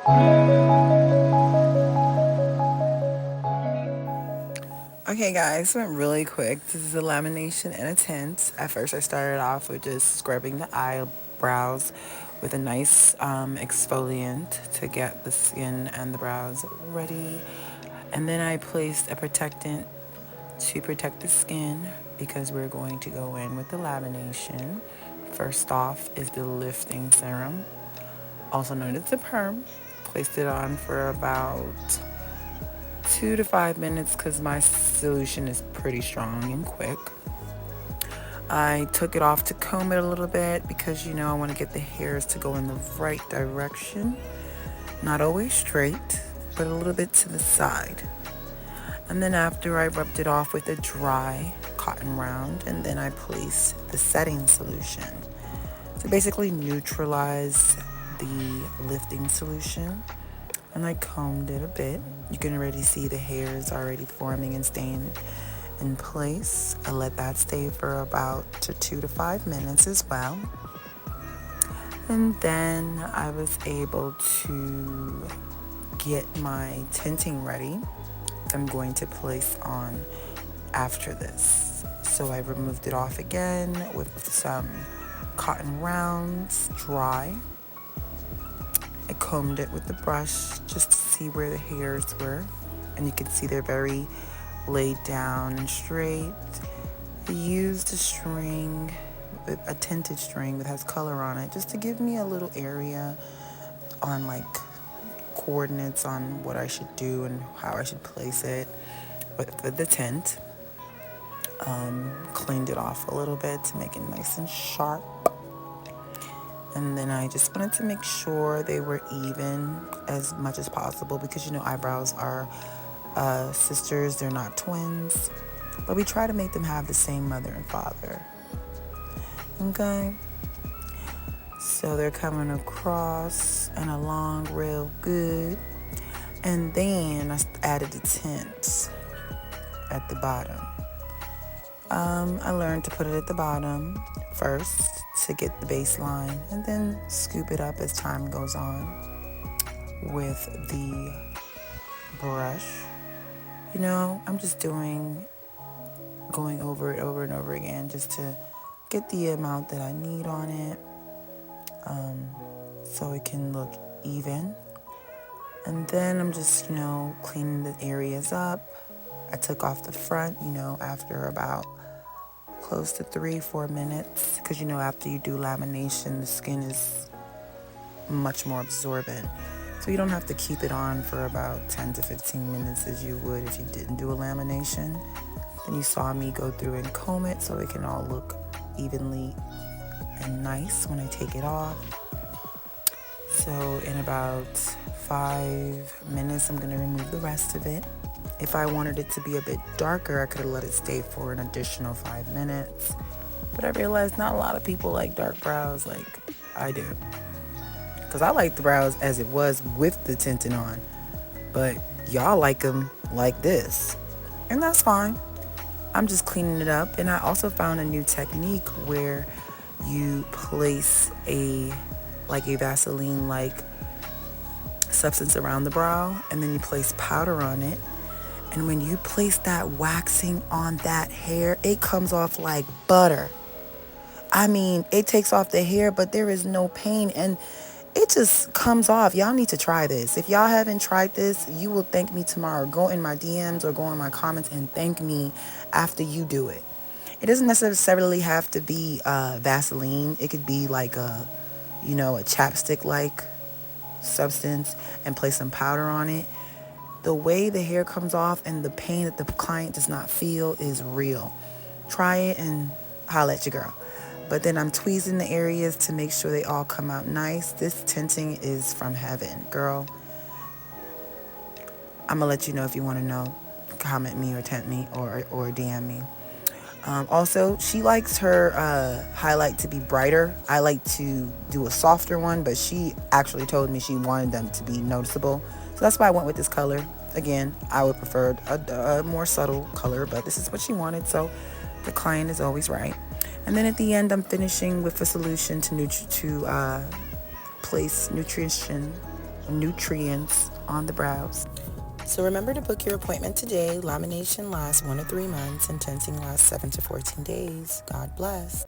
Okay guys, went really quick. This is a lamination and a tint. At first I started off with just scrubbing the eyebrows with a nice exfoliant to get the skin and the brows ready. And then I placed a protectant to protect the skin because we're going to go in with the lamination. First off is the lifting serum, also known as the perm. Placed it on for about 2 to 5 minutes because my solution is pretty strong and quick. I took it off to comb it a little bit because I want to get the hairs to go in the right direction. Not always straight, but a little bit to the side. And then after, I rubbed it off with a dry cotton round, and then I placed the setting solution to basically neutralize the lifting solution. And I combed it a bit. You can already see the hairs already forming and staying in place. I let that stay for about 2 to 5 minutes as well. And then I was able to get my tinting ready. I'm going to place on after this. So I removed it off again with some cotton rounds, dry. I combed it with the brush just to see where the hairs were, and you can see they're very laid down and straight. I used a string, a tinted string that has color on it, just to give me a little area on like coordinates on what I should do and how I should place it with the tint. Cleaned it off a little bit to make it nice and sharp. And then I just wanted to make sure they were even as much as possible because eyebrows are sisters, they're not twins. But we try to make them have the same mother and father. Okay? So they're coming across and along real good. And then I added the tint at the bottom. I learned to put it at the bottom first to get the baseline, and then scoop it up as time goes on with the brush. I'm just going over it over and over again just to get the amount that I need on it, so it can look even. And then I'm just, cleaning the areas up. I took off the front, after about close to 3-4 minutes because after you do lamination, the skin is much more absorbent, so you don't have to keep it on for about 10 to 15 minutes as you would if you didn't do a lamination. Then you saw me go through and comb it so it can all look evenly and nice when I take it off. So in about 5 minutes, I'm going to remove the rest of it. If I wanted it to be a bit darker, I could have let it stay for an additional 5 minutes. But I realized not a lot of people like dark brows like I do. Because I like the brows as it was with the tinting on. But y'all like them like this. And that's fine. I'm just cleaning it up. And I also found a new technique where you place a Vaseline-like substance around the brow. And then you place powder on it. And when you place that waxing on that hair, it comes off like butter. I mean, it takes off the hair, but there is no pain, and it just comes off. Y'all need to try this. If y'all haven't tried this, you will thank me tomorrow. Go in my DMs or go in my comments and thank me after you do it. It doesn't necessarily have to be Vaseline. It could be like a chapstick-like substance and place some powder on it. The way the hair comes off and the pain that the client does not feel is real. Try it and holla at your girl. But then I'm tweezing the areas to make sure they all come out nice. This tinting is from heaven, girl. I'm gonna let you know if you want to know. Comment me or tempt me or DM me. Also, she likes her highlight to be brighter. I like to do a softer one, but she actually told me she wanted them to be noticeable. So that's why I went with this color. Again, I would prefer a more subtle color, but this is what she wanted, so the client is always right. And then at the end, I'm finishing with a solution to place nutrition nutrients on the brows. So remember to book your appointment today. Lamination lasts 1 to 3 months and tinting lasts 7 to 14 days. God bless.